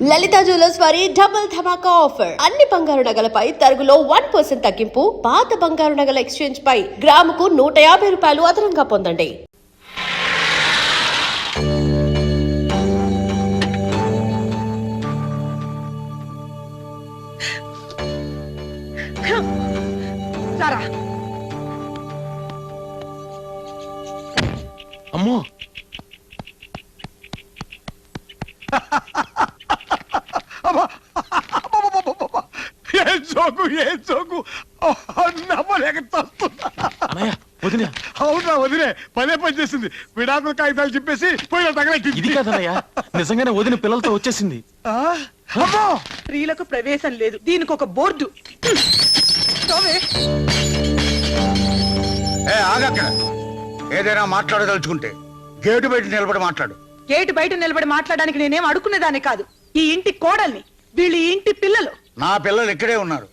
లలిత jewellers వారి double ధమాకా offer. అన్ని బంగారు నగలపై తరుగులో 1% తగ్గింపు. పాత బంగారు నగల ఎక్స్చేంజ్ పై గ్రాముకు 150 రూపాయలు అదనంగా పొందండి. అమ్మో ఏ జోకు నమ్మలేక వదిలే. అవునా వదిలే పదే పని చేసింది. విడాకుల కాగితాలు చెప్పేసి పోయిన ఇది కాదన్నయ్య, నిజంగానే వదిన పిల్లలతో వచ్చేసింది. స్త్రీలకు ప్రవేశం లేదు, దీనికి ఒక బోర్డు. ఆగక్కడ ఏదైనా మాట్లాడదలుచుకుంటే గేటు బయట నిలబడి మాట్లాడు. గేటు బయట నిలబడి మాట్లాడడానికి నేనేం అడుక్కునేదాన్ని కాదు. ఈ ఇంటి కోడల్ని, వీళ్ళు ఈ ఇంటి పిల్లలు. నా పిల్లలు ఇక్కడే ఉన్నారు.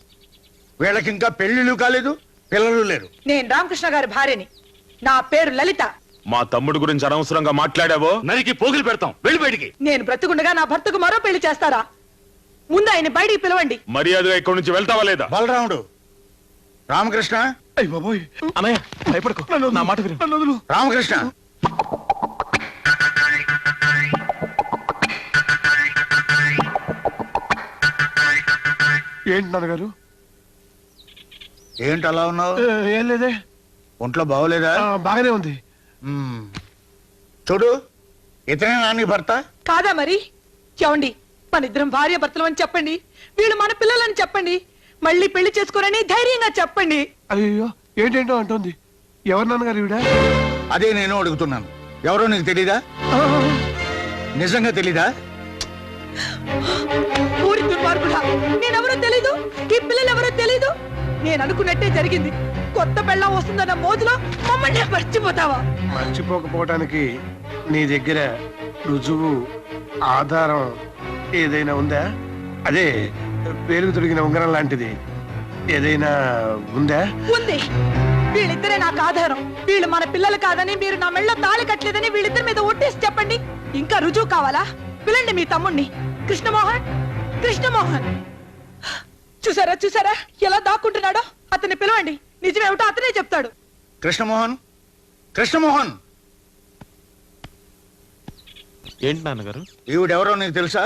వీళ్ళకి ఇంకా పెళ్లిళ్ళు కాలేదు, పిల్లలు లేరు. నేను రామకృష్ణ గారి భార్యని. నా పేరు లలిత. మా తమ్ముడు గురించి అనవసరంగా మాట్లాడావో నరికి పోగులు పెడతాం. వెళ్ళి బయటికి. నేను బ్రతుకుండగా నా భర్తకు మరో పెళ్లి చేస్తారా? ముందు ఆయన బయటికి పిలవండి. మర్యాదగా ఇక్కడి నుంచి వెళ్తావా లేదా? బలరాముడు, రామకృష్ణ. అన్నయ్య భయపడకు, నా మాట విను. రామకృష్ణ, ఏంటి నాన్నగారు? ఏంటి అలా ఉన్నావు? ఏం లేదే. ఒంట్లో బాగోలేదా? బాగానే ఉంది. చూడు, ఇతనే నాని భర్త కాదా? మరి చెవండి, మన ఇద్దరం భార్య భర్తలు అని చెప్పండి. వీళ్ళు మన పిల్లలని చెప్పండి. మళ్ళీ పెళ్లి చేసుకోరని ధైర్యంగా చెప్పండి. అయ్యో ఏంటేంటో అంటుంది. ఎవరు నాన్నగారు ఈవిడ? అదే నేను అడుగుతున్నాను. ఎవరో నీకు తెలీదా? నిజంగా తెలీదా? ఊరి దుర్మార్గుడా, నేనెవరో తెలీదు, ఈ పిల్లలు ఎవరో తెలీదు. నేను అనుకున్నట్టే జరిగింది. కొత్త పెళ్ళం వస్తుందన్న మోజులో మమ్మల్ని మర్చిపోతావా? మర్చిపోకపోవటానికి నీ దగ్గర రుజువు, ఆధారం ఏదైనా ఉందా? అదే పేరుకు తొడిగిన ఉంగరం లాంటిది ఏదైనా ఉందా? ఉంది. వీళ్ళిద్దరే నాకు ఆధారం. వీళ్ళు మన పిల్లలు కాదని, మీరు నా మెళ్ళో తాళి కట్టలేదని వీళ్ళిద్దరి మీద ఒట్టేసి చెప్పండి. ఇంకా రుజువు కావాలా? పిల్లండి మీ తమ్ముణ్ణి, కృష్ణమోహన్. కృష్ణమోహన్ చూసారా చూసారా ఎలా దాక్కుంటున్నాడో? అతన్ని పిలవండి. నిజమేమిటో అతనే చెప్తాడు. కృష్ణమోహన్, కృష్ణమోహన్. ఏంటి నాన్నగారు? ఈవిడెవరో నీకు తెలుసా?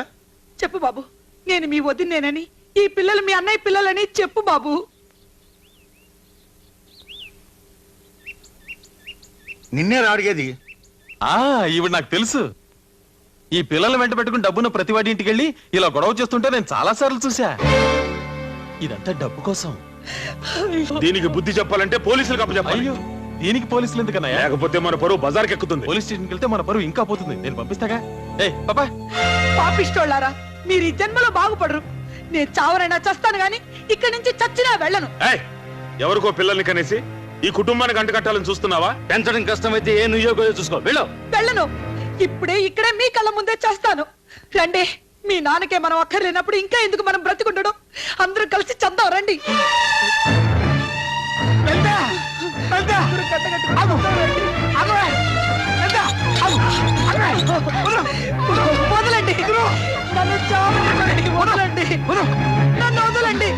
చెప్పు బాబు, నేను మీ వదినేనని, ఈ పిల్లలు మీ అన్నయ్య పిల్లలని చెప్పు బాబు. నిన్నే అడిగేది. ఈవిడ నాకు తెలుసు. ఈ పిల్లలు వెంట పెట్టుకుని డబ్బున్న ప్రతివాడి ఇంటికి వెళ్ళి ఇలా గొడవ చేస్తుంటే నేను చాలా సార్లు చూసా. ఇదంతా డబ్బు కోసం. దీనికి బుద్ధి చెప్పాలంటే పోలీసులకు అప్పచెప్పాలి. అయ్యో, దీనికి పోలీసులు ఎందుకన్నా? లేకపోతే మన పరువు బజార్కి ఎక్కుతుంది. పోలీస్ స్టేషన్కి వెళ్తే మన పరువు ఇంకా పోతుంది. నేను పంపిస్తాగా. పాపా, పాపిష్టోళ్ళారా, మీరు ఈ జన్మలో బాగుపడరు. నేను చావరైనా చస్తాను గాని ఇక్కడి నుంచి చచ్చినా వెళ్ళను. ఎవరికో పిల్లల్ని కనేసి ఈ కుటుంబానికి అంటకట్టాలని చూస్తున్నావా? పెంచడం కష్టమైతే ఏ నుయ్యో చూసుకో. వెళ్ళను. ఇప్పుడే ఇక్కడే మీ కళ్ళ ముందే చేస్తాను. రండి. మీ నాన్నకే మనం అక్కర్లేనప్పుడు ఇంకా ఎందుకు మనం బ్రతికుండడం? అందరూ కలిసి చద్దాం రండి. వదలండి, నన్ను చావనివ్వండి. వదలండి, నన్ను వదలండి.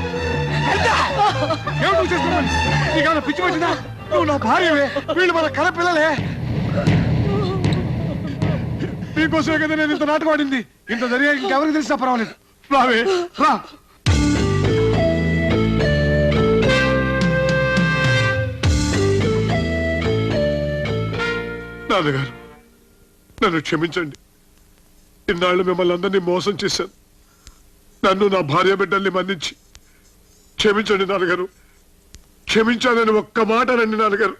పిచ్చి పట్టిందా? నువ్వు నా భార్యవే, వీళ్ళు మన కల పిల్లలే. నీకోసమే కదా నేను ఇంత నాటకం ఆడింది. ఇంత జరిగాక ఇంకెవరికి తెలిసినా పర్వాలేదు. రావే రా. నాన్నగారు, నన్ను క్షమించండి. ఇన్నాళ్ళు మిమ్మల్ని అందరినీ మోసం చేశాను. నన్ను, నా భార్య బిడ్డల్ని మన్నించి క్షమించండి నాన్నగారు. క్షమించాలని ఒక్క మాట రండి నాన్నగారు.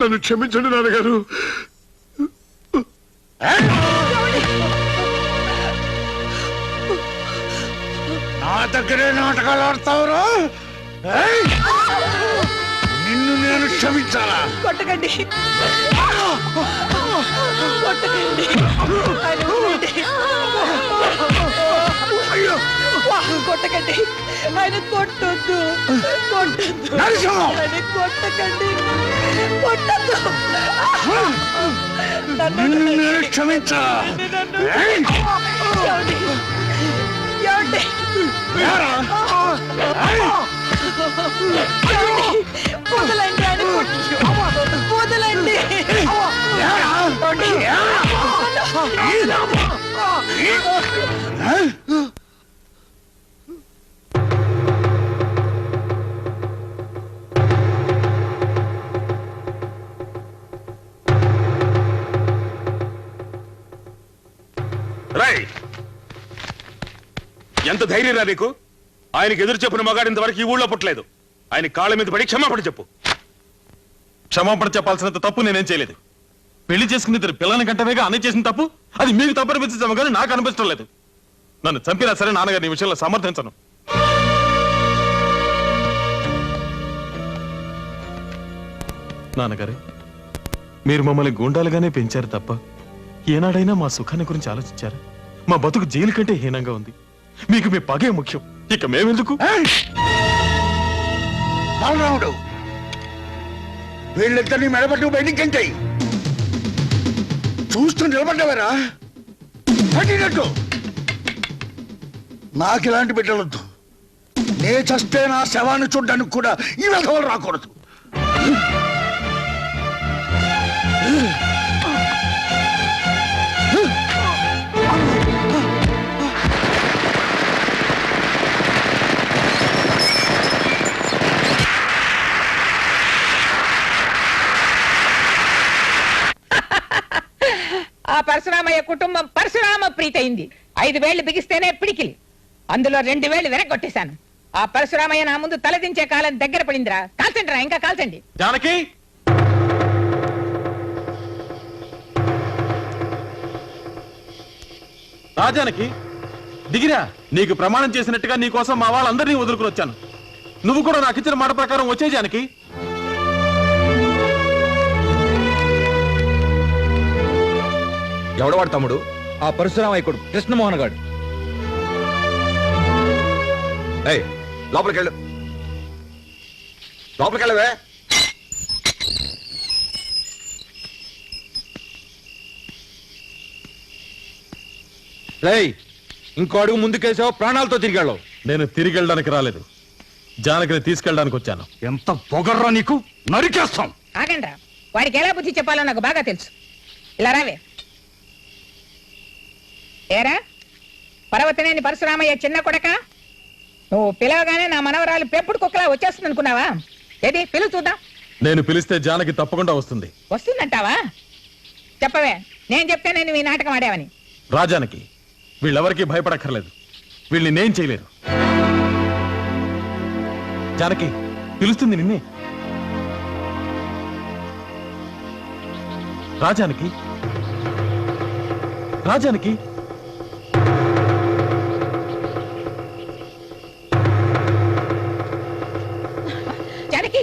నన్ను క్షమించండి నాన్నగారు. నా దగ్గరే నాటకాలు ఆడతావురా? నిన్ను నేను క్షమించాలా? కొట్టకండి, కొట్టకండి. కొట్టకండి, ఆయన కొట్టొద్దు, కొట్టొద్దు, ఆయన కొట్టకండి, కొట్టొద్దు. నిన్ను నేను క్షమించాలా? వదలండి ఆయన వదలండి. రాయ్, ఎంత ధైర్యం రా నీకు? ఆయనకి ఎదురు చెప్పిన మగాడు ఇంతవరకు ఈ ఊళ్ళో పుట్టలేదు. ఆయన కాళ్ళ మీద పడి క్షమాపణ చెప్పు. క్షమాపణ చెప్పాల్సినంత తప్పు నేనేం చేయలేదు. పెళ్లి చేసుకుని ఇద్దరు పిల్లల్ని కంటవేగా అన్నయ్య చేసిన తప్పు అది మీకు తప్పు అనిపించడం కానీ నాకు అనిపించడం లేదు. నన్ను చంపినా సరే నాన్నగారిని ఈ విషయంలో సమర్థించను. నాన్నగారు, మీరు మమ్మల్ని గూండాలుగానే పెంచారు తప్ప ఏనాడైనా మా సుఖాన్ని గురించి ఆలోచించారా? మా బతుకు జైలు కంటే హీనంగా ఉంది. మీకు మీ పగే ముఖ్యం, ఇక మేమెందుకు? బాలరాముడు, వీళ్ళిద్దరిని మెడబట్టు బయటికి చూస్తూ నిలబడ్డావరా పట్టినట్టు. నాకు ఇలాంటి బిడ్డలొద్దు. నే చస్తే నా శవాన్ని చూడ్డానికి కూడా ఈ విధవలు రాకూడదు. ఆ పరశురామయ్య కుటుంబం పరశురామ ప్రీతయింది. 5 వేళ్లు బిగిస్తేనే పిడికిలి, అందులో 2 వేళ్లు వెనక్కొట్టేశాను. ఆ పరశురామయ్య నా ముందు తలదించే కాలం దగ్గర పడిందిరా. కాల్చండి రా, ఇంకా కాల్చండి. జానకి, రాజానకి దిగిరా. నీకు ప్రమాణం చేసినట్టుగా నీ కోసం మా వాళ్ళందరినీ వదులుకుని వచ్చాను. నువ్వు కూడా నాకు ఇచ్చిన మాట ప్రకారం వచ్చే జానకి. ఎవడవాడు తమ్ముడు? ఆ పరశురామయ్య కొడుకు కృష్ణమోహన్ గాడు. ఏయ్, లోపలికెళ్ళు, లోపలికెళ్ళవే. రేయ్, ఇంకో అడుగు ముందుకేసావు ప్రాణాలతో తిరిగాళ్ళవు. నేను తిరిగి వెళ్ళడానికి రాలేదు, జానకిని తీసుకెళ్ళడానికి వచ్చాను. ఎంత పొగర్రా నీకు, నరికేస్తాం. ఆగండ్రా, వాడికి ఎలా బుద్ధి చెప్పాలో నాకు బాగా తెలుసు. ఇలా రావే. ఏరా పర్వతనేని పరశురామయ్య చిన్న కొడక, నువ్వు పిలవగానే నా మనవరాలు పెప్పుడు కుక్కలా వచ్చేస్తుంది అనుకున్నావా? ఏది పిలువు చూద్దాం. నేను పిలిస్తే జానకి తప్పకుండా వస్తుంది. వస్తుందంటావా? చెప్పవే, నేను చెప్తే నేను ఈ నాటకం ఆడావని. రాజానికి వీళ్ళెవరికీ భయపడక్కర్లేదు, వీళ్ళని నేను చేయలేరు. జానకి పిలుస్తుంది నిన్నే. రాజానికి, రాజానికి జానకి,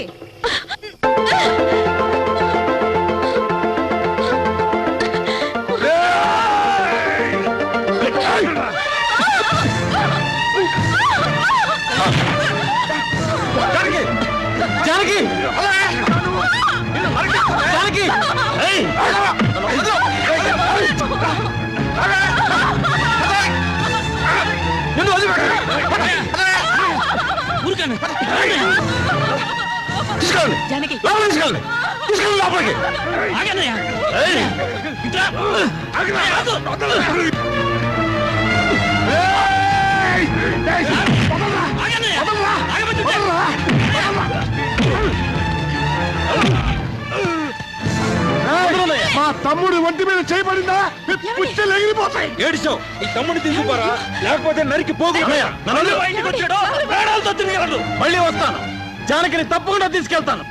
జానకి, జానకి, ఏయ్! నిన్ను వదిలిపెట్టు. తీసుకెళ్ళండి, జానకి, లోపలికి తీసుకెళ్ళండి, తీసుకెళ్ళండి లోపలికి. ఏయ్! మా తమ్ముడు ఒంటి మీద చేయబడిందా పుచ్చలు ఎగిరిపోతాయి. ఏడిచావు, ఈ తమ్ముడిని తీసుకుపోరా, లేకపోతే నరికి పోగు. మళ్ళీ వస్తాను, జానకిని తప్పకుండా తీసుకెళ్తాను.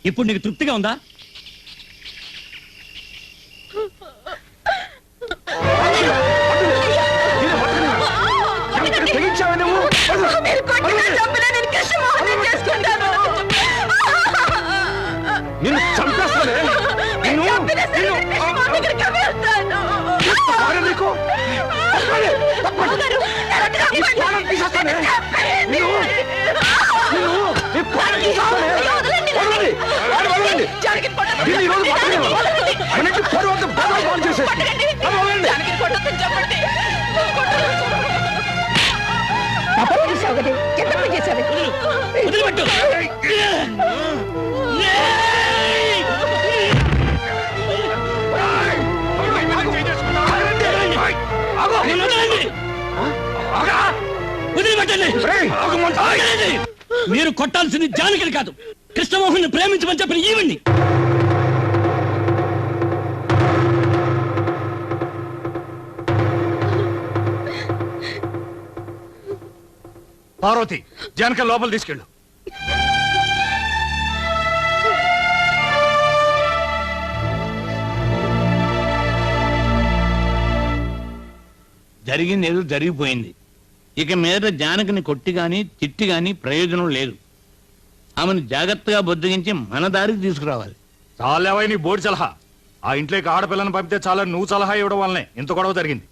ఇప్పుడు నీకు తృప్తిగా ఉందా? నిన్ను చంపేస్తానే. వదలండి. జానకిని కొట్టొద్దు. దీన్ని ఈ రోజు పట్టుకెళ్ళు. వదలండి. మన ఇంటి పరువు అంతా బజారు పాలు చేసేసి. కొట్టకండి. అమ్మ, వదలండి. జానకిని కొట్టొద్దని చెప్పండి. అప్పుడు చేసావు కదా, ఎంత పని చేసావు? వదిలిపెట్టు. నన్ను వదలండి. వదిలిపెట్టండి. ఆగండి. మీరు కొట్టాల్సింది జానకిని కాదు, కృష్ణమోహన్ ప్రేమించమని చెప్పిన ఈవిడ్ని. పార్వతి, జానకి లోపల తీసుకెళ్ళు. జరిగింది ఏదో జరిగిపోయింది. ఇక మీద జానకిని కొట్టి గాని తిట్టి గాని ప్రయోజనం లేదు. ఆమెను జాగ్రత్తగా బొద్దిగించి మన దారికి తీసుకురావాలి. చాలేవై నీ బోర్డు సలహా. ఆ ఇంట్లోకి ఆడపిల్లని పంపితే చాలా నువ్వు సలహా ఇవ్వడం వల్లనే ఇంత గొడవ జరిగింది.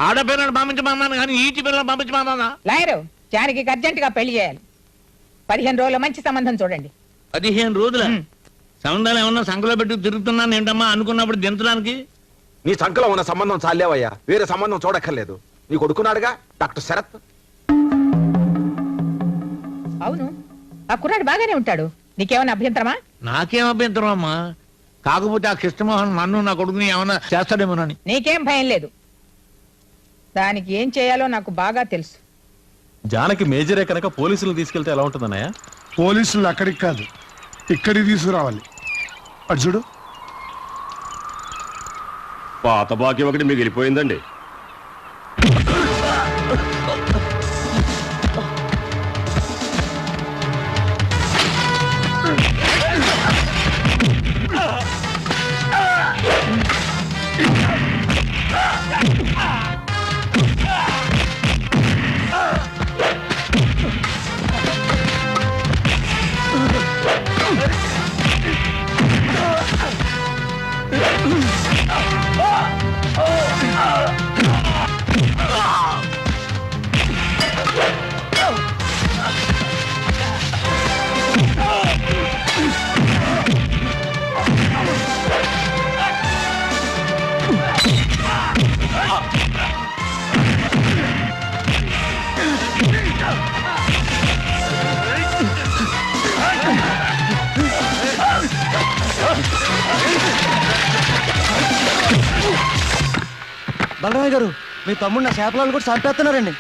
ఆడపిల్లను పంపించమన్నాను కానీ ఈటి పిల్లలను పంపించమన్నా. లాయరు, జానకి అర్జెంట్ గా పెళ్లి చేయాలి. 15 రోజుల మంచి సంబంధం చూడండి. 15 రోజుల సంబంధాలు ఏమన్నా సంఖలో పెట్టి తిరుగుతున్నాను ఏంటమ్మా అనుకున్నప్పుడు దించడానికి. నీ సంఖలో ఉన్న సంబంధం చాలేవయ్యా, వేరే సంబంధం చూడక్కర్లేదు. నీ కొడుకున్నాడుగా డాక్టర్ శరత్. అవును, ఆ కుర్రాడు బాగానే ఉంటాడు. నీకేమైనా అభ్యంతరమా? నాకేం అభ్యంతరం అమ్మా, కాకపోతే ఆ కృష్ణమోహన్ నన్ను నా కొడుకుని ఏమన్నా చేస్తాడేమోనని. నీకేం భయం లేదు. దానికి ఏం చేయాలో నాకు బాగా తెలుసు. జానకి మేజరే కనుక పోలీసులు తీసుకెళ్తే ఎలా ఉంటుందన్నయ్య? పోలీసులు అక్కడికి కాదు, ఇక్కడికి తీసుకురావాలి. అటు చూడు. పాత బాకీ ఒకటి మీకు వెళ్ళిపోయిందండి. బలరాయ్ గారు, మీ తమ్ముడు నా చేపలను కూడా చంపేస్తున్నారండి.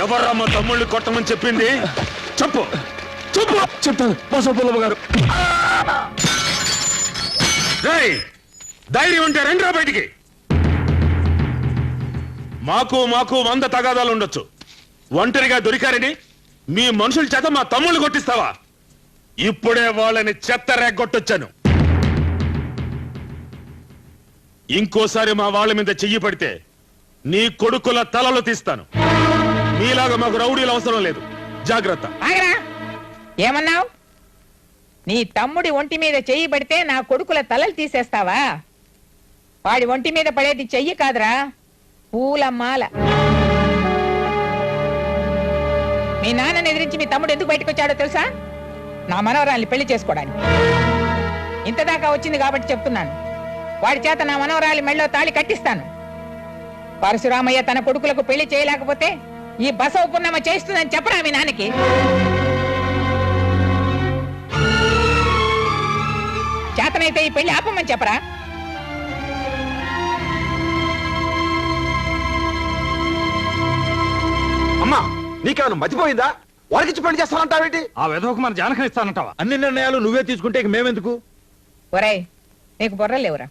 ఎవర్రమ్మ తమ్ముళ్ళు కొట్టమని చెప్పింది? చెప్పు చెప్పు. చెప్తాను బసవపుల్లమ్మ గారు. రేయ్, ధైర్యం ఉంటే రండిరా బయటికి. మాకు 100 తగాదాలు ఉండొచ్చు. ఒంటరిగా దొరికారని మీ మనుషుల చేత మా తమ్ముళ్ళు కొట్టిస్తావా? ఇప్పుడే వాళ్ళని చెత్త రేగొట్టొచ్చాను. ఇంకోసారి మా వాళ్ళ మీద చెయ్యి పడితే నీ కొడుకుల తలలు తీస్తాను. మీలాగా మాకు రౌడీలు అవసరం లేదు. జాగ్రత్త. ఆగరా, ఏమన్నావు? నీ తమ్ముడి ఒంటి మీద చెయ్యి పడితే నా కొడుకుల తలలు తీసేస్తావా? వాడి ఒంటి మీద పడేది చెయ్యి కాదురా, పూలమాల. మీ నాన్నని ఎదిరించి మీ తమ్ముడు ఎందుకు బయటకు వచ్చాడో తెలుసా? నా మనవరాల్ని పెళ్లి చేసుకోవడానికి. ఇంతదాకా వచ్చింది కాబట్టి చెప్తున్నాను. వాడి చేత నా మనవరాలి మెళ్ళో తాళి కట్టిస్తాను. పరశురామయ్య తన కొడుకులకు పెళ్లి చేయలేకపోతే ఈ బసవ పున్నమ చేస్తుందని చెప్పరా మీ నాన్నకి? చేతనైతే ఈ పెళ్లి ఆపమని చెప్పరా? అమ్మా, నీకేమైనా మతిపోయిందా? వాడికిచ్చి పెళ్లి చేస్తానంటావేంటి? ఆ విధవకు మన జానకం ఇస్తానంటావా? అన్ని నిర్ణయాలు నువ్వే తీసుకుంటే ఇక మేమెందుకు? ఒరేయ్, నీకు బుర్రలేవురా?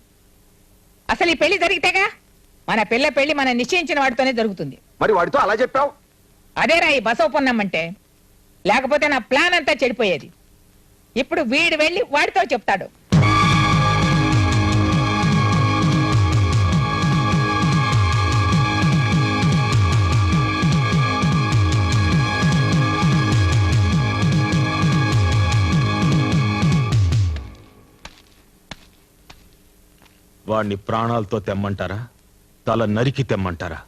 అసలు ఈ పెళ్లి జరిగితేగా మన పిల్ల పెళ్లి మనం నిశ్చయించిన వాడితోనే జరుగుతుంది. మరి వాడితో అలా చెప్పావు? అదేరా ఈ బసవ పొన్నమ్మంటే. లేకపోతే నా ప్లాన్ అంతా చెడిపోయేది. ఇప్పుడు వీడు వెళ్ళి వాడితో చెప్తాడు. వాణ్ణి ప్రాణాలతో తెమ్మంటారా, తల నరికి తెమ్మంటారా?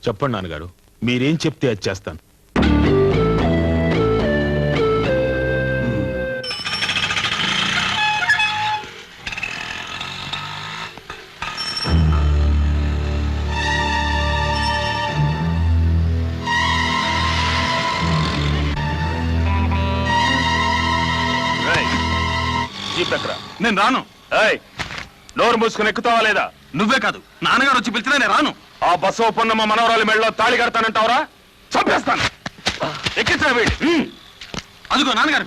చెప్పండి నాన్నగారు, మీరేం చెప్తే అది చేస్తాను. నేను రాను. నోరు మూసుకుని ఎక్కుతావా లేదా? నువ్వే కాదు, నాన్నగారు వచ్చి పిలిచినా నేను రాను. ఆ బసవ పొన్నమ్మ మనవరాలి మెళ్ళలో తాళి కడతానంటావరా? చంపేస్తాను. ఎక్కించా వీడి. అదిగో నాన్నగారు.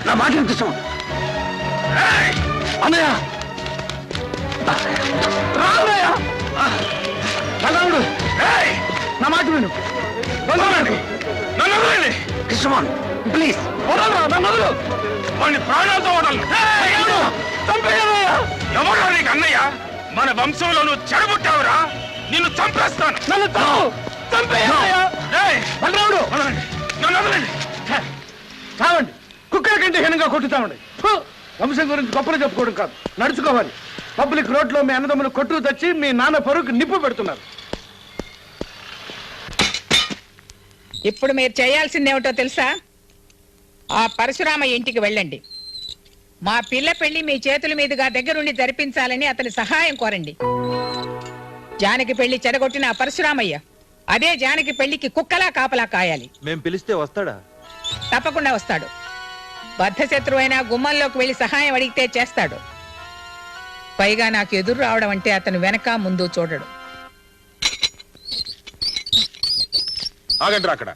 నా మాట కృష్ణ. అన్నయ్య నా మాట విను. కృష్ణమాన్ ప్లీజ్ ప్రాణాలతో ఎవరు నీకు అన్నయ్య? మన వంశంలో నువ్వు చెడగొట్టావురా. నిన్ను చంపేస్తాను. చావండి, కుక్కల కంటే హీనంగా కొట్టుతామండి. వంశం గురించి గొప్పలు చెప్పుకోవడం కాదు, నడుచుకోవాలి. పబ్లిక్ రోడ్ లో మీ అన్నదమ్ములు కొట్టుకు తెచ్చి మీ నాన్న పరువుకు నిప్పు పెడుతున్నారు. ఇప్పుడు మీరు చేయాల్సిందేమిటో తెలుసా? ఆ పరశురామ ఇంటికి వెళ్ళండి. మా పిల్ల పెళ్లి మీ చేతుల మీదుగా దగ్గరుండి జరిపించాలని అతని సహాయం కోరండి. జానకి పెళ్లి చెడగొట్టిన ఆ పరశురామయ్య అదే జానకి పెళ్లికి కుక్కలా కాపలా కాయాలి. మేం పిలిస్తే వస్తాడా? తప్పకుండా వస్తాడు. బద్ధశత్రువైనా గుమ్మంలోకి వెళ్లి సహాయం అడిగితే చేస్తాడు. పైగా నాకు ఎదురు రావడం అంటే అతను వెనక ముందు చూడడు. ఆగండి అక్కడ.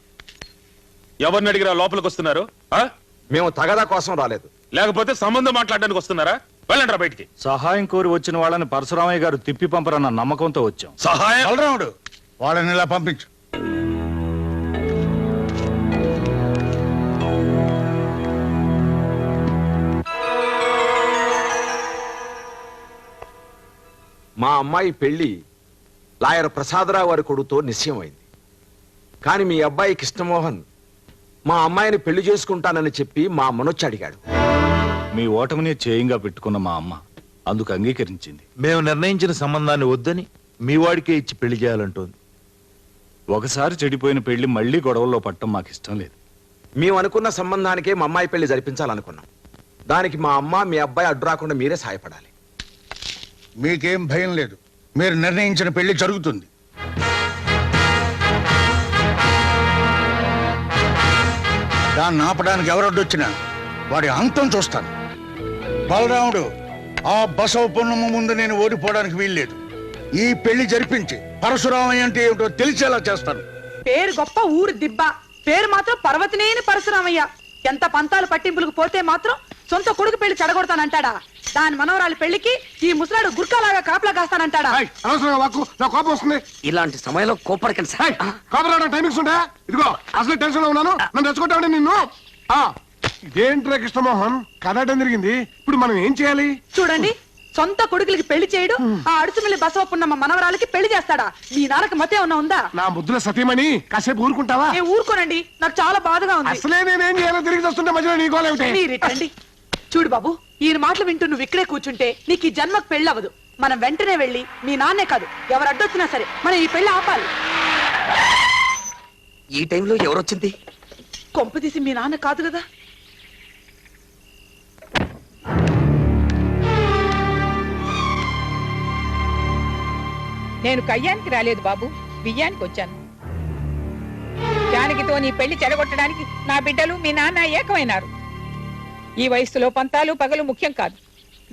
ఎవరిని అడిగిరా లోపలికి వస్తున్నారు? మేము తగదా కోసం రాలేదు. లేకపోతే సంబంధం మాట్లాడడానికి వస్తున్నారా? వెళ్ళండి రా బయటికి. సహాయం కోరి వచ్చిన వాళ్ళని పరశురామయ్య గారు తిప్పి పంపరన్న నమ్మకంతో వచ్చాం. సహాయం? బలరాముడు, వాళ్ళని ఇలా పంపించు. మా అమ్మాయి పెళ్లి లాయర్ ప్రసాదరావు వారి కొడుకుతో నిశ్చయమైంది. కానీ మీ అబ్బాయి కృష్ణమోహన్ మా అమ్మాయిని పెళ్లి చేసుకుంటానని చెప్పి మా అమ్మనొచ్చి అడిగాడు. మీ ఓటమిని చేయంగా పెట్టుకున్న మా అమ్మ అందుకు అంగీకరించింది. మేము నిర్ణయించిన సంబంధాన్ని వద్దని మీ వాడికే ఇచ్చి పెళ్లి చేయాలంటోంది. ఒకసారి చెడిపోయిన పెళ్లి మళ్లీ గొడవల్లో పట్టడం మాకు ఇష్టం లేదు. మేము అనుకున్న సంబంధానికే మా అమ్మాయి పెళ్లి జరిపించాలనుకున్నాం. దానికి మా అమ్మ మీ అబ్బాయి అడ్డు రాకుండా మీరే సహాయపడాలి. మీకేం భయం లేదు. మీరు నిర్ణయించిన పెళ్లి జరుగుతుంది. దాన్ని ఆపడానికి ఎవరొడ్డొచ్చినా వాడి అంతం చూస్తాను. బలరాముడు, ఆ బసవ పున్నమ్మ ముందు నేను ఓడిపోవడానికి వీల్లేదు. ఈ పెళ్లి జరిపించి పరశురామయ్య అంటే ఏమిటో తెలిసేలా చేస్తాను. పేరు గొప్ప, ఊరు దిబ్బ. పేరు మాత్రం పర్వతనేని పరశురామయ్య. ఎంత పంతాలు పట్టింపులకు పోతే మాత్రం సొంత కొడుకు పెళ్లి చెడగొడతానంటాడా? దాని మనవరాలి పెళ్లికి ఈ ముసలాడు గుర్కాలాగా కాపలా కాస్తానంటాడా? అనవసరంగా వాక్కు, నా కోపం వస్తుంది. ఇలాంటి సమయంలో కోపడకండి సార్. కోపరాడ టైమింగ్స్ ఉంటాయా? ఇదిగో అసలు టెన్షన్ లో ఉన్నాను, నన్ను తెచ్చుకుంటామండి నిన్ను. ఇదేంట్రా కృష్ణమోహన్, కదటం జరిగింది. ఇప్పుడు మనం ఏం చేయాలి? చూడండి, సొంత కొడుకులకి పెళ్లి చేయడు, ఆ అడుసుమిల్లి బసవపున్నమ్మ మనవరాలకి పెళ్లి చేస్తాడా? మీ నాన్నకి మతే ఉన్నా ఉందా? నా ముద్దుల సతీమణి, కాసేపు ఊరుకుంటావా? నేను ఊరుకోనండి, నాకు చాలా బాధగా ఉంది. అసలే నేనేం చేయాలో తిరిగి వస్తుంటే మధ్యలో నీ గోలేమిటి? మీరిటండి. చూడు బాబు, ఈయన మాటలు వింటూ నువ్వు ఇక్కడే కూర్చుంటే నీకు ఈ జన్మకు పెళ్లి అవ్వదు. మనం వెంటనే వెళ్ళి మీ నాన్నే కాదు ఎవరు అడ్డొచ్చినా సరే మనం ఈ పెళ్లి ఆపాలి. ఈ టైంలో ఎవరొచ్చింది? కొంప తీసి మీ నాన్న కాదు కదా? నేను కయ్యానికి రాలేదు బాబు, బియ్యానికి వచ్చాను. జానకితో నీ పెళ్లి చెడగొట్టడానికి నా బిడ్డలు మీ నాన్న ఏకమైనారు. ఈ వయసులో పంతాలు పగలు ముఖ్యం కాదు.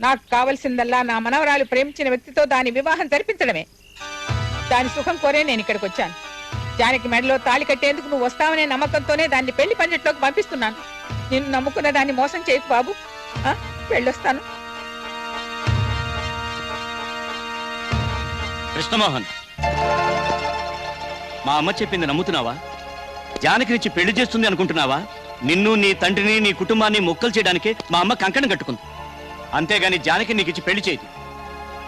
నాకు కావలసిందల్లా నా మనవరాలు ప్రేమించిన వ్యక్తితో దాని వివాహం జరిపించడమే. దాని సుఖం కోరే నేను ఇక్కడికి వచ్చాను. జానకి మెడలో తాళి కట్టేందుకు నువ్వు వస్తావనే నమ్మకంతోనే దాన్ని పెళ్లి పందిట్లోకి పంపిస్తున్నాను. నిన్ను నమ్ముకున్న దాన్ని మోసం చేయకు బాబు. వెళ్ళొస్తాను. కృష్ణమోహన్, మా అమ్మ చెప్పింది నమ్ముతున్నావా? జానకి నుంచి పెళ్లి చేస్తుంది అనుకుంటున్నావా? నిన్ను, నీ తండ్రిని, నీ కుటుంబాన్ని మొక్కలు చేయడానికే మా అమ్మ కంకణం కట్టుకుంది. అంతేగాని జానకి నీకు ఇచ్చి పెళ్లి చేయదు.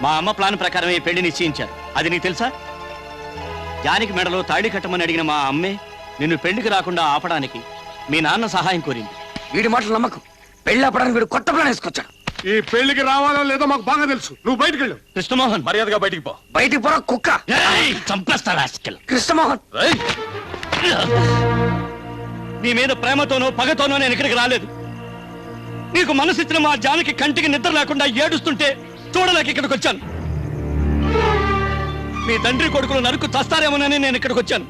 మా అమ్మ ప్లాన్ ప్రకారం ఈ పెళ్లి నిశ్చయించారు. అది నీకు తెలుసా? జానకి మెడలో తాళి కట్టమని అడిగిన మా అమ్మే నిన్ను పెళ్లికి రాకుండా ఆపడానికి మీ నాన్న సహాయం కోరింది. వీడి మాటలు నమ్మకం. పెళ్లి ఆపడానికి వీడు కొత్త ప్లాన్ వేసుకొచ్చాడు. ఈ పెళ్లికి రావాలో లేదో మాకు బాగా తెలుసు. నువ్వు బయటికి వెళ్ళు. కృష్ణమోహన్, మర్యాదగా బయటికి పో. బయటికి పోరా కుక్క. చంపేస్తారా? కృష్ణమోహన్, నీ మీద ప్రేమతోనో పగతోనో నేను ఇక్కడికి రాలేదు. నీకు మనసిచ్చిన మా జానకి కంటికి నిద్ర లేకుండా ఏడుస్తుంటే చూడలేక ఇక్కడికి వచ్చాను. మీ తండ్రి కొడుకులు నరుకు చస్తారేమోనని నేను ఇక్కడికి వచ్చాను.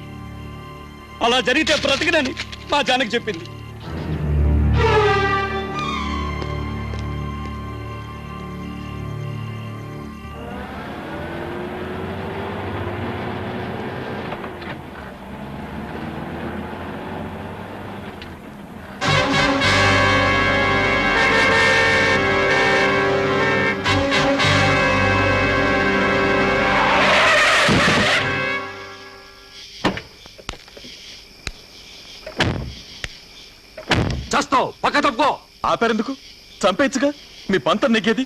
అలా జరిగితే బ్రతికినని మా జానకి చెప్పింది. చస్తావు, పక్క తప్పుకో. ఆపారెందుకు? చంపేచ్చుగా. మీ పంతం నెగ్గేది.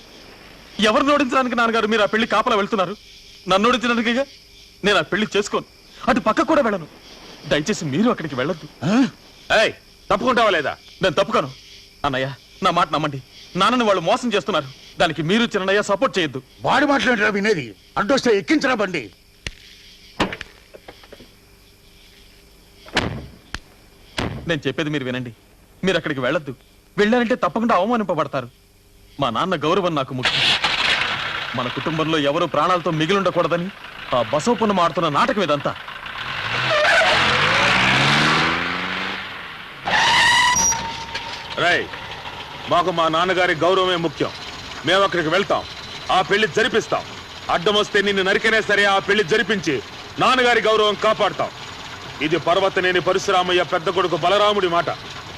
ఎవరిని ఓడించడానికి నాన్నగారు మీరు ఆ పెళ్లి కాపలా వెళ్తున్నారు? నన్ను ఓడించడానికిగా. నేను ఆ పెళ్లి చేసుకోను, అటు పక్క కూడా వెళ్ళను. దయచేసి మీరు అక్కడికి వెళ్ళొద్దు. ఏయ్, తప్పుకుంటావా లేదా? నేను తప్పుకోను. అన్నయ్య, నా మాట నమ్మండి. నాన్నని వాళ్ళు మోసం చేస్తున్నారు. దానికి మీరు చిన్నయ్య సపోర్ట్ చేయొద్దు. వాడి మాట్లాడరా వినేది? అడ్డొస్తే ఎక్కించరా బండి. నేను చెప్పేది మీరు వినండి. మీరు అక్కడికి వెళ్ళొద్దు. వెళ్ళారంటే తప్పకుండా అవమానింపబడతారు. మా నాన్న గౌరవం నాకు ముఖ్యం. మన కుటుంబంలో ఎవరు ప్రాణాలతో మిగిలిండకూడదని ఆ బసవపున్నమ్మ ఆడుతున్న నాటకం ఇదంతా. రేయ్, మాకు మా నాన్నగారి గౌరవమే ముఖ్యం. మేము అక్కడికి వెళ్తాం, ఆ పెళ్లి జరిపిస్తాం. అడ్డం వస్తే నిన్ను నరికనే సరే ఆ పెళ్లి జరిపించి నాన్నగారి గౌరవం కాపాడుతాం. ఇది పర్వతనేని పరశురామయ్య పెద్ద కొడుకు బలరాముడి మాట,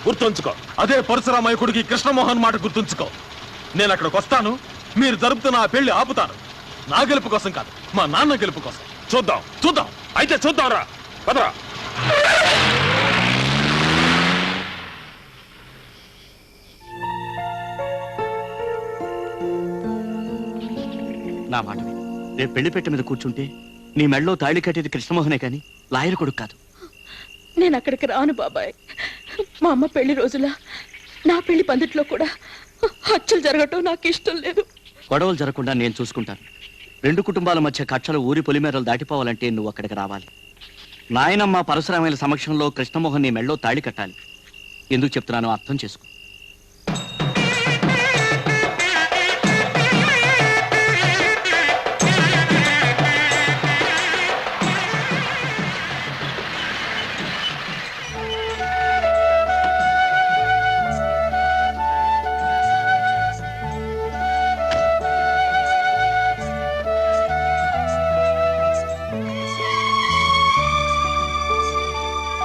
గుర్తుంచుకో. అదే పరశురామయ్య కొడుకు కృష్ణమోహన్ మాట గుర్తుంచుకో. నేను అక్కడికి వస్తాను, మీరు జరుపుతున్న ఆ పెళ్లి ఆపుతాను. నా గెలుపు కోసం కాదు, మా నాన్న గెలుపు కోసం. చూద్దాం చూద్దాం, అయితే చూద్దాం. రా పదరా. నా మాట విను. రేపు పెళ్లి పెట్టె మీద కూర్చుంటే నీ మెడలో తాళి కట్టేది కృష్ణమోహనే కాని లాయర్ కొడుకు కాదు. నేను అక్కడికి రాను బాబాయ్. మా అమ్మ పెళ్లి రోజుల నా పెళ్లి పందిట్లో కూడా హత్యలు జరగటం నాకు ఇష్టం లేదు. గొడవలు జరగకుండా నేను చూసుకుంటాను. రెండు కుటుంబాల మధ్య కక్షలు ఊరి పొలిమేరలు దాటిపోవాలంటే నువ్వు అక్కడికి రావాలి. నాయనమ్మ పరశురామయ్యల సమక్షంలో కృష్ణమోహన్ నీ మెడలో తాళి కట్టాలి. ఎందుకు చెప్తున్నానో అర్థం చేసుకో.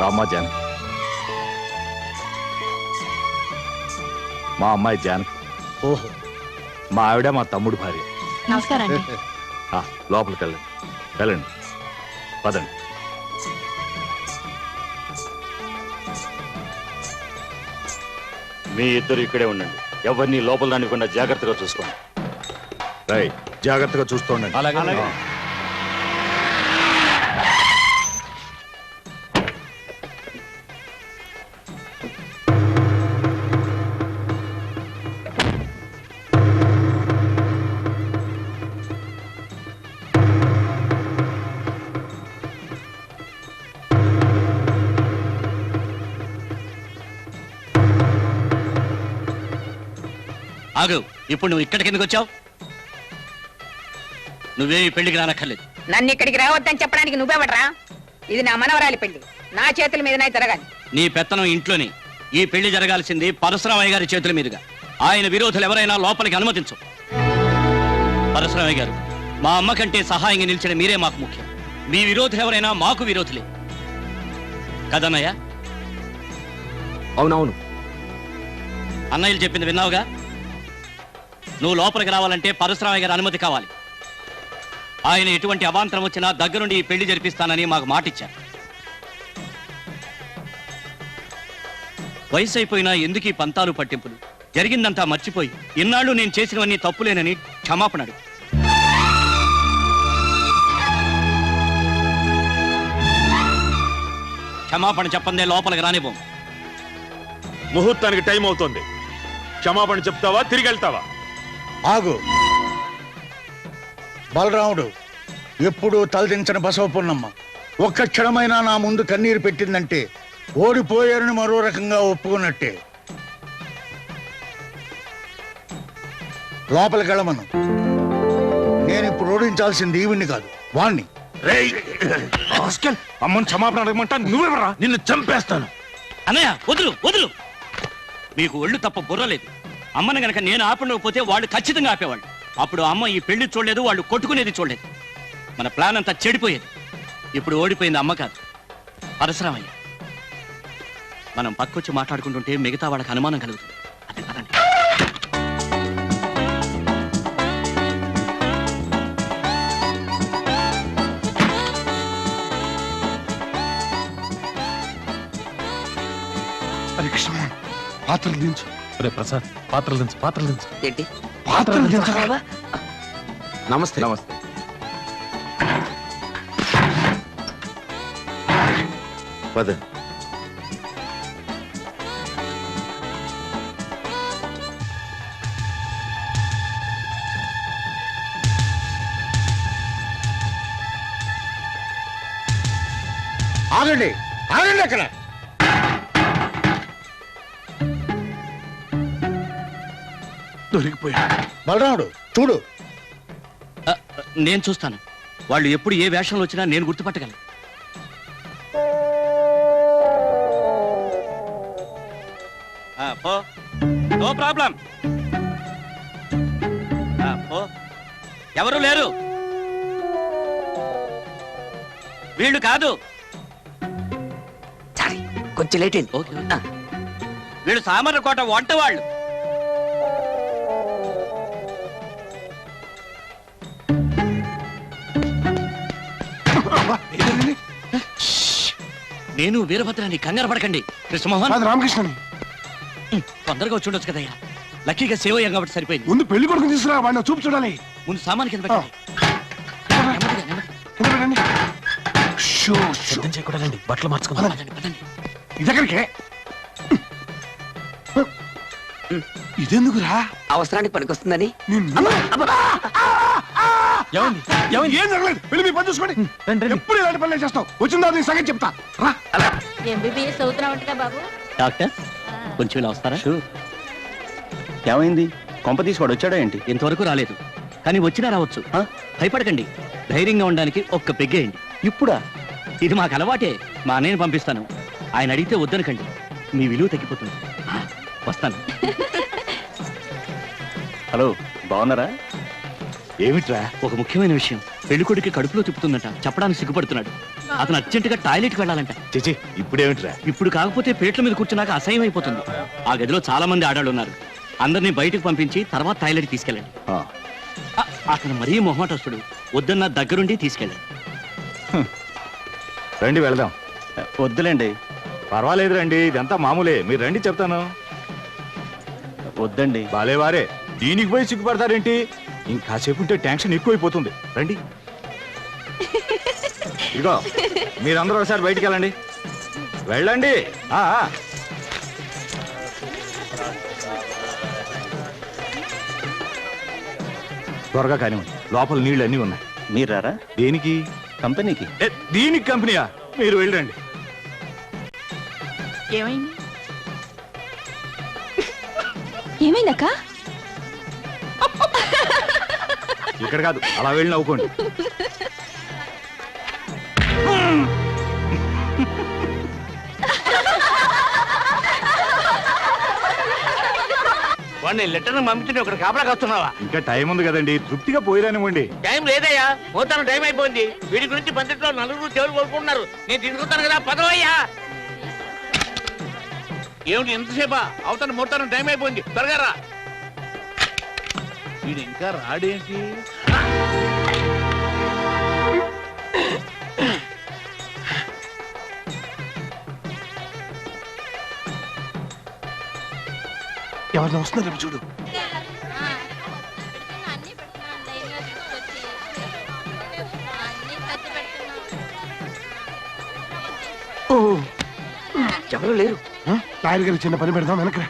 రామ్మా జానకి. మా అమ్మాయి జానకి. ఓహో, మా ఆవిడ మా తమ్ముడు భార్య. నమస్కారం అండి. లోపలికి వెళ్ళండి, వెళ్ళండి, పదండి. మీ ఇద్దరు ఇక్కడే ఉండండి. ఎవరిని లోపల రానివ్వకుండా జాగ్రత్తగా చూసుకోండి. రై, జాగ్రత్తగా చూస్తూ ఉండండి. అలాగే. ఆగు, ఇప్పుడు నువ్వు ఇక్కడికి ఎందుకు వచ్చావు? నువ్వే ఈ పెళ్లికి రానక్కర్లేదు. నన్ను ఇక్కడికి రావద్దని చెప్పడానికి నువ్వెవడరా? ఇది నా మనవరాలి పెళ్లి, నా చేతుల మీదనే జరగాలి. నీ పెత్తనం ఇంట్లోని. ఈ పెళ్లి జరగాల్సింది పరశురామయ్య గారి చేతుల మీదుగా. ఆయన విరోధులు ఎవరైనా లోపలికి అనుమతించు. పరశురామయ్య గారు, మా అమ్మ కంటే సహాయంగా నిలిచిన మీరే మాకు ముఖ్యం. మీ విరోధులు ఎవరైనా మాకు విరోధులే కదన్నయ్య? అవునవును. అన్నయ్యలు చెప్పింది విన్నావుగా. నువ్వు లోపలికి రావాలంటే పరశురామయ్య గారి అనుమతి కావాలి. ఆయన ఎటువంటి అవాంతరం వచ్చినా దగ్గరుండి ఈ పెళ్లి జరిపిస్తానని మాకు మాటిచ్చారు. వయసు అయిపోయినా ఎందుకు ఈ పంతాలు పట్టింపులు? జరిగిందంతా మర్చిపోయి ఇన్నాళ్ళు నేను చేసినవన్నీ తప్పులేనని క్షమాపణ అడుగు. క్షమాపణ చెప్పందే లోపలికి రానివ్వం. ముహూర్తానికి టైం అవుతుంది. క్షమాపణ చెప్తావా, తిరిగి వెళ్తావా? ఆగు. బలరాముడు ఎప్పుడూ తలదించిన బసవపున్నమ్మ ఒక్క క్షణమైనా నా ముందు కన్నీరు పెట్టిందంటే ఓడిపోయారని మరో రకంగా ఒప్పుకున్నట్టే. లోపలికి వెళ్ళమను. నేను ఇప్పుడు ఓడించాల్సింది ఈవిడ్ని కాదు, వాణ్ణి. అమ్మని క్షమాపణ అడగమంటా, నువ్వెవరా? నిన్ను చంపేస్తాను. అన్నయ్య వదులు వదులు. మీకు ఒళ్ళు తప్ప బుర్రలేదు. అమ్మని గనక నేను ఆపకపోతే వాళ్ళు ఖచ్చితంగా ఆపేవాళ్ళు. అప్పుడు అమ్మ ఈ పెళ్లి చూడలేదు, వాళ్ళు కొట్టుకునేది చూడలేదు. మన ప్లాన్ అంతా చెడిపోయేది. ఇప్పుడు ఓడిపోయింది అమ్మ కాదు, పరశురామయ్య. మనం పక్కొచ్చి మాట్లాడుకుంటుంటే మిగతా వాళ్ళకి అనుమానం కలుగుతుంది. అది పదండి. అరే కృష్ణ, పాత్రలు దించు. రే ప్రసాద్, పాత్రలు దించు, పాత్రలు దించు. ఏంటి? పాత్రలు దించరా? నమస్తే. నమస్తే. పదండి. ఆగండి, ఆగండి అక్కడ. దొరికిపోయాడు. బలరాముడు చూడు. నేను చూస్తాను. వాళ్ళు ఎప్పుడు ఏ వేషంలో వచ్చినా నేను గుర్తుపట్టగలను. No problem. ఎవరు లేరు. వీళ్ళు కాదు. సారీ, కొంచెం లేట్ అయింది. ఓకే. వీళ్ళు సామర్లకోట వంట వాళ్ళు. నేను వీరభద్రాన్ని, కంగారు పడకండి. కృష్ణమోహన్, రామకృష్ణ, తొందరగా వచ్చి ఉండొచ్చు కదయ్యా. లక్కీగా సేవ్ అయ్యాం కాబట్టి సరిపోయింది. ముందు పెళ్లి కొడుకుని తీసుకురా, వాడిని చూపు చూడాలి. ముందు సామాన్ కింద పెట్టండి. సిద్ధం చేయకూడదండి, బట్టలు మార్చుకుందాం. పదండి, పదండి. ఇదెక్కడికే? ఇదెందుకురా? అవసరానికి పనికొస్తుందని. ఏం జరగలేదు, వెళ్ళి మీ పని చూసుకోండి. ఎప్పుడు ఇలాంటి పనులు చేస్తావు? వచ్చిందా నీ సంగతి చెప్తా. రా. ఎంబీబీఎస్ చదువుతున్నావు బాబు. డాక్టర్, కొంచెం ఇలా వస్తారా? ఏమైంది? కొంప తీసుకోడు వచ్చాడా ఏంటి? ఇంతవరకు రాలేదు, కానీ వచ్చినా రావచ్చు. భయపడకండి, ధైర్యంగా ఉండడానికి ఒక్క పెగ్గేయండి. ఇప్పుడా? ఇది మాకు అలవాటే. మా అన్నయ్యని పంపిస్తాను. ఆయన అడిగితే వద్దనకండి, మీ విలువ తగ్గిపోతుంది. వస్తాను. హలో, బాగున్నారా? ఏమిట్రా? ఒక ముఖ్యమైన విషయం. పెళ్ళికొడికి కడుపులో తిప్పుతుందంట, చెప్పడానికి సిగ్గుపడుతున్నాడు. అతను అర్జెంటుగా టాయిలెట్కి వెళ్ళాలంట. చిచి ఇప్పుడేమిట్రా? ఇప్పుడు కాకపోతే పేట్ల మీద కూర్చున్నాక అసహ్యం అయిపోతుంది. ఆ గదిలో చాలా మంది ఆడాళ్ళు ఉన్నారు. అందరినీ బయటకు పంపించి తర్వాత టాయిలెట్ తీసుకెళ్ళండి. అతను మరీ మొహమాటస్తుడు, వద్దన్న దగ్గరుండి తీసుకెళ్ళండి. రండి వెళదాం. వద్దులేండి. పర్వాలేదు రండి, ఇదంతా మామూలే. మీరు రండి చెప్తాను. వద్దండి. బాలేవారే, దీనికి పోయి సిగ్గుపడతారేంటి? ఇంకాసేపు ఉంటే టెన్షన్ ఎక్కువైపోతుంది. రండి. ఇదిగో మీరందరూ ఒకసారి బయటికి వెళ్ళండి. వెళ్ళండి. త్వరగా కానివ్వండి, లోపల నీళ్ళు అన్నీ ఉన్నాయి. మీరారా? దేనికి? కంపెనీకి. దీనికి కంపెనీయా? మీరు వెళ్ళండి. ఏమైంది? ఏమైందక్క? ఇక్కడ కాదు, అలా వెళ్ళి నవ్వుకోండి. వాడిని లెటర్ పంపించండి, ఒకటి కాపలా కాస్తున్నావా? ఇంకా టైం ఉంది కదండి, తృప్తిగా పోయిరానివ్వండి. టైం లేదయ్యా, మోతాను టైం అయిపోయింది. వీడి గురించి పందిట్లో నలుగురు చెవులు కోరుకుంటున్నారు. నేను తీసుకుంటాను కదా, పదవయ్యా. ఏమిటి ఎంతసేపా? అవుతాను మోతాను టైం అయిపోయింది, త్వరగా రా. వీడు ఇంకా రాడేంటి? ఎవరిని వస్తున్నారు చూడు. ఎవరు లేరు. లాయర్ గారి చిన్న పని పెడదాం, వెనకరా.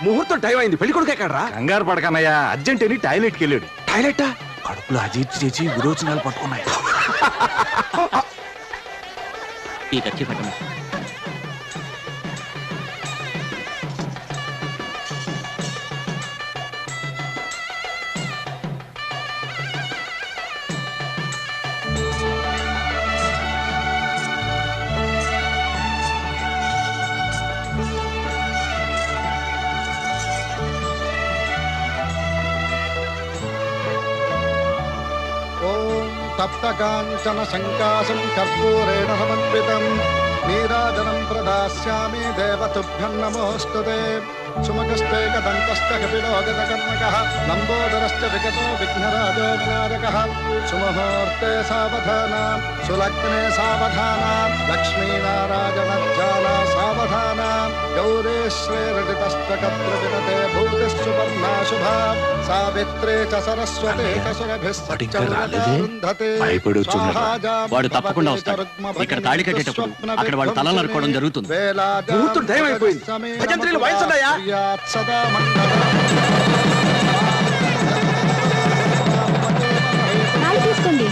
ముహూర్తం టైం అయింది, పెళ్లి కొడుకు ఎక్కడరా? కంగారు పడకన్నయ్యా, అర్జెంట్ అని టాయిలెట్కి వెళ్ళాడు. టాయిలెట్టా? కడుపులో అజీర్తి చేసి విరోచనాలు పట్టుకున్నాయి. ఈ కచ్చి పట్టణ తప్తకాంచన సంకాశం కర్పూరేణ సమన్వితం నీరాజనం ప్రదాస్యామి దేవతుభ్యం నమోస్తుతే సుమగస్తే కదంతస్థ కపిలో గతకర్ణకః లంబోదరశ్చ విగతో విఘ్నరాజో వినాయకః సుముహూర్తే సావధానం సులగ్నే సావధానం లక్ష్మీనారాయణజ్జాలా సావధానం గౌరీశ్రీరజితస్తకత్ర వినతే భూతిస్సుపర్ణా శుభా సావిత్రే చ సరస్వతే చ సురభిస్సచ్చరుంధతే వాడు తప్పకుండా వస్తాడు. ఇక్కడ తాళి కట్టేటప్పుడు అక్కడ వాళ్ళ తల నరుకోవడం జరుగుతుంది. ముహూర్తం టైం అయిపోయింది. భజంత్రీలు వాయించండియా. సదా మంగళం తాళి తీసుకోండి.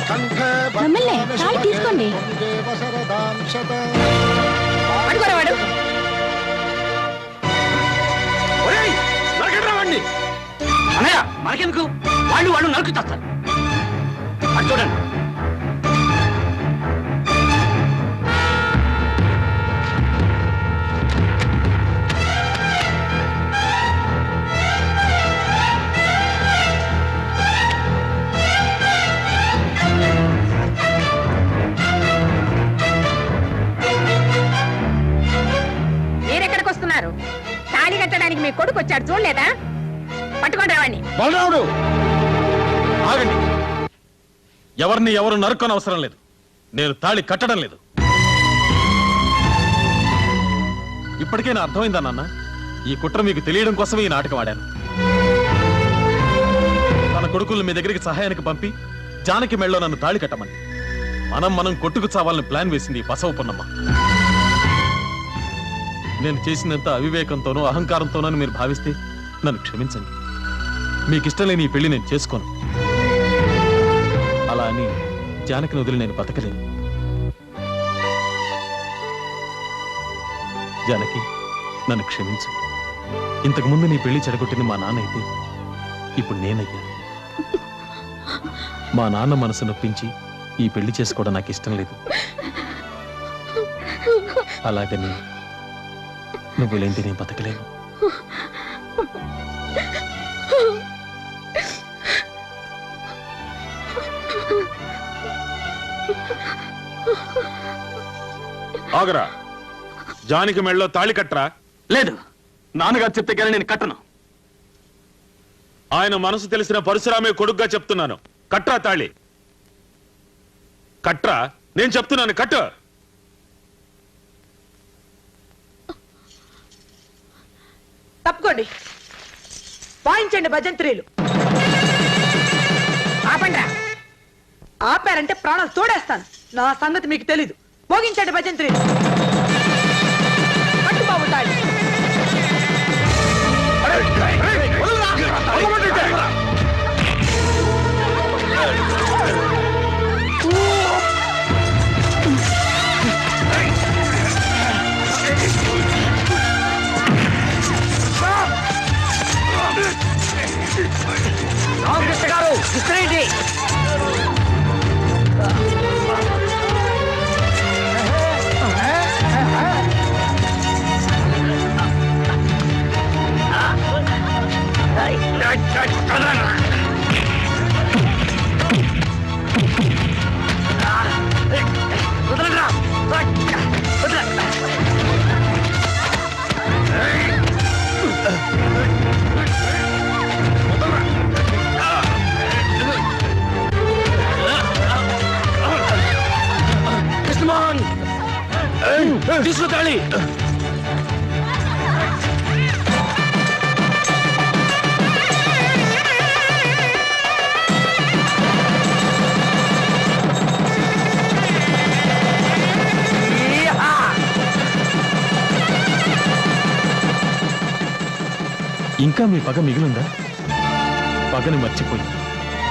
నమ్మలే, తాళి తీసుకోండి. అడుగురావాడు. ఒరేయ్, నరకండ్రా వాణ్ణి. అన్నయ్య మనకెందుకు? వాళ్ళు నరుకు చేస్తారు. అటు చూడండి. మీరెక్కడికి వస్తున్నారు? తాళి కట్టడానికి మీ కొడుకు వచ్చాడు, చూడలేదా? పట్టుకొని రావండి. బలరాముడు ఆగండి. ఎవరిని ఎవరు నరుక్కొని అవసరం లేదు. నేను తాళి కట్టడం లేదు. ఇప్పటికే నా అర్థమైందా నాన్న? ఈ కుట్ర మీకు తెలియడం కోసమే ఈ నాటకం ఆడాను. తన కొడుకులు మీ దగ్గరికి సహాయానికి పంపి జానకి మెళ్ళలో నన్ను తాళి కట్టమని మనం కొట్టుకు చావాలని ప్లాన్ వేసింది ఈ బసవ పున్నమ్మ. నేను చేసినంత అవివేకంతోనో అహంకారంతోనో మీరు భావిస్తే నన్ను క్షమించండి. మీకు ఇష్టం లేని ఈ పెళ్లి నేను చేసుకోను. అలా అని జానకిని వదిలి నేను బతకలేను. జానకి, నన్ను క్షమించు. ఇంతకు ముందు నీ పెళ్లి చెడగొట్టింది మా నాన్న అయితే ఇప్పుడు నేనయ్యాను. మా నాన్న మనసు నొప్పించి ఈ పెళ్లి చేసుకోవడం నాకు ఇష్టం లేదు. అలాగని నువ్వు లేంటి నేను బతకలేను. ఆగరా, జానికి మెళ్ళలో తాళి కట్టరా. లేదు, నాన్నగారు చెప్తే కానీ నేను కట్టను. ఆయన మనసు తెలిసిన పరశురామే కొడుగ్గా చెప్తున్నాను. కట్రా తాళి. కట్రా, నేను చెప్తున్నాను, కట్టు. తప్పుకోండి, వాయించండి భజంత్రీలు. ఆపండి. ఆపారంటే ప్రాణాలు తోడేస్తాను. నా సంగతి మీకు తెలీదు. మోగించండి భజంత్రీలు. పట్టుబాబు తాళి. రామకృష్ణ గారు విసిరేయండి. కృష్ణమోహన్, తీసుకో తాళి. ఇంకా మీ పగ మిగిలిందా? పగని మర్చిపోయి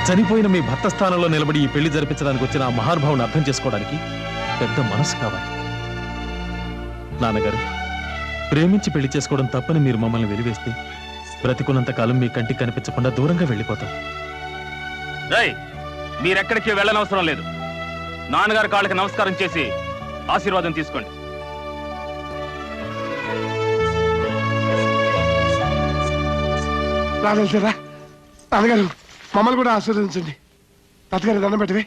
చనిపోయిన మీ భర్త స్థానంలో నిలబడి ఈ పెళ్లి జరిపించడానికి వచ్చిన ఆ మహానుభావుని అర్థం చేసుకోవడానికి పెద్ద మనసు కావాలి. నాన్నగారు, ప్రేమించి పెళ్లి చేసుకోవడం తప్పని మీరు మమ్మల్ని వెలివేస్తే బ్రతికున్నంత కాలం మీ కంటికి కనిపించకుండా దూరంగా వెళ్ళిపోతాం. మీరెక్కడికి వెళ్ళనవసరం లేదు. నాన్నగారి కాళ్ళకి నమస్కారం చేసి ఆశీర్వాదం తీసుకోండి. రాగలుగుతారా? నాన్నగారు, మమ్మల్ని కూడా ఆశీర్వదించండి. తాతగారు దండం పెట్టవే.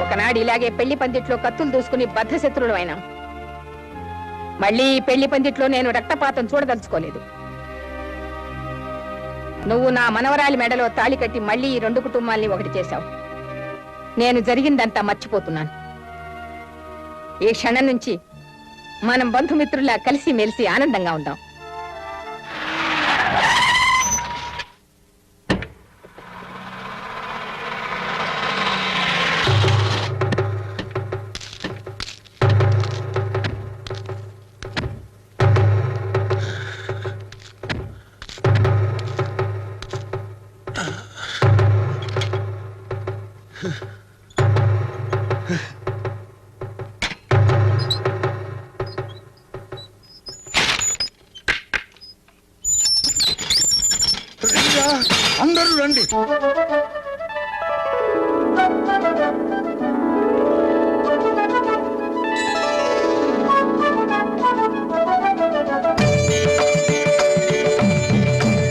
ఒకనాడు ఇలాగే పెళ్లి పందిట్లో కత్తులు దూసుకుని బద్ధశత్రులు అయినా మళ్ళీ ఈ పెళ్లి పందిట్లో నేను రక్తపాతం చూడదలుచుకోలేదు. నువ్వు నా మనవరాలి మెడలో తాళి కట్టి మళ్ళీ ఈ రెండు కుటుంబాల్ని ఒకటి చేశావు. నేను జరిగిందంతా మర్చిపోతున్నాను. ఈ క్షణం నుంచి మనం బంధుమిత్రులా కలిసి మెలిసి ఆనందంగా ఉందాం. అందరూ రండి.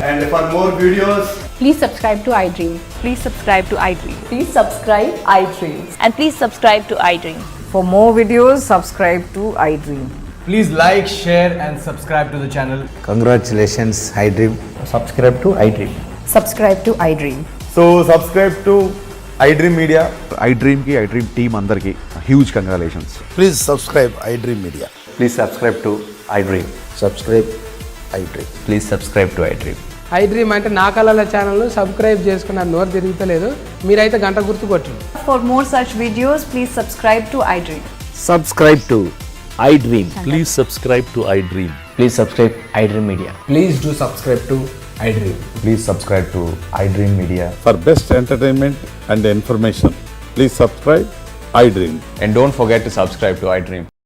And for more videos, Please subscribe to iDream. Please subscribe to iDream. Please subscribe iDream. And please subscribe to iDream. For more videos, subscribe to iDream. please like, share and subscribe to the channel. Congratulations iDream. Subscribe to iDream. Subscribe to iDream. So subscribe to iDream Media. iDream కి iDream team అందరికి huge congratulations. Please subscribe iDream media. Please subscribe to iDream. Subscribe iDream. Please subscribe to iDream. iDream అంటే నా కళల channel subscribe చేసుకున్న నోరు తిరుగుతలేదు. మీరైతే గంట గుర్తు కొట్టండి. For more such videos, please subscribe to iDream. Subscribe to iDream. Please subscribe to iDream. Please subscribe iDream Media. Please do subscribe to iDream. Please subscribe to iDream media. For best entertainment and information please subscribe iDream. And don't forget to subscribe to iDream.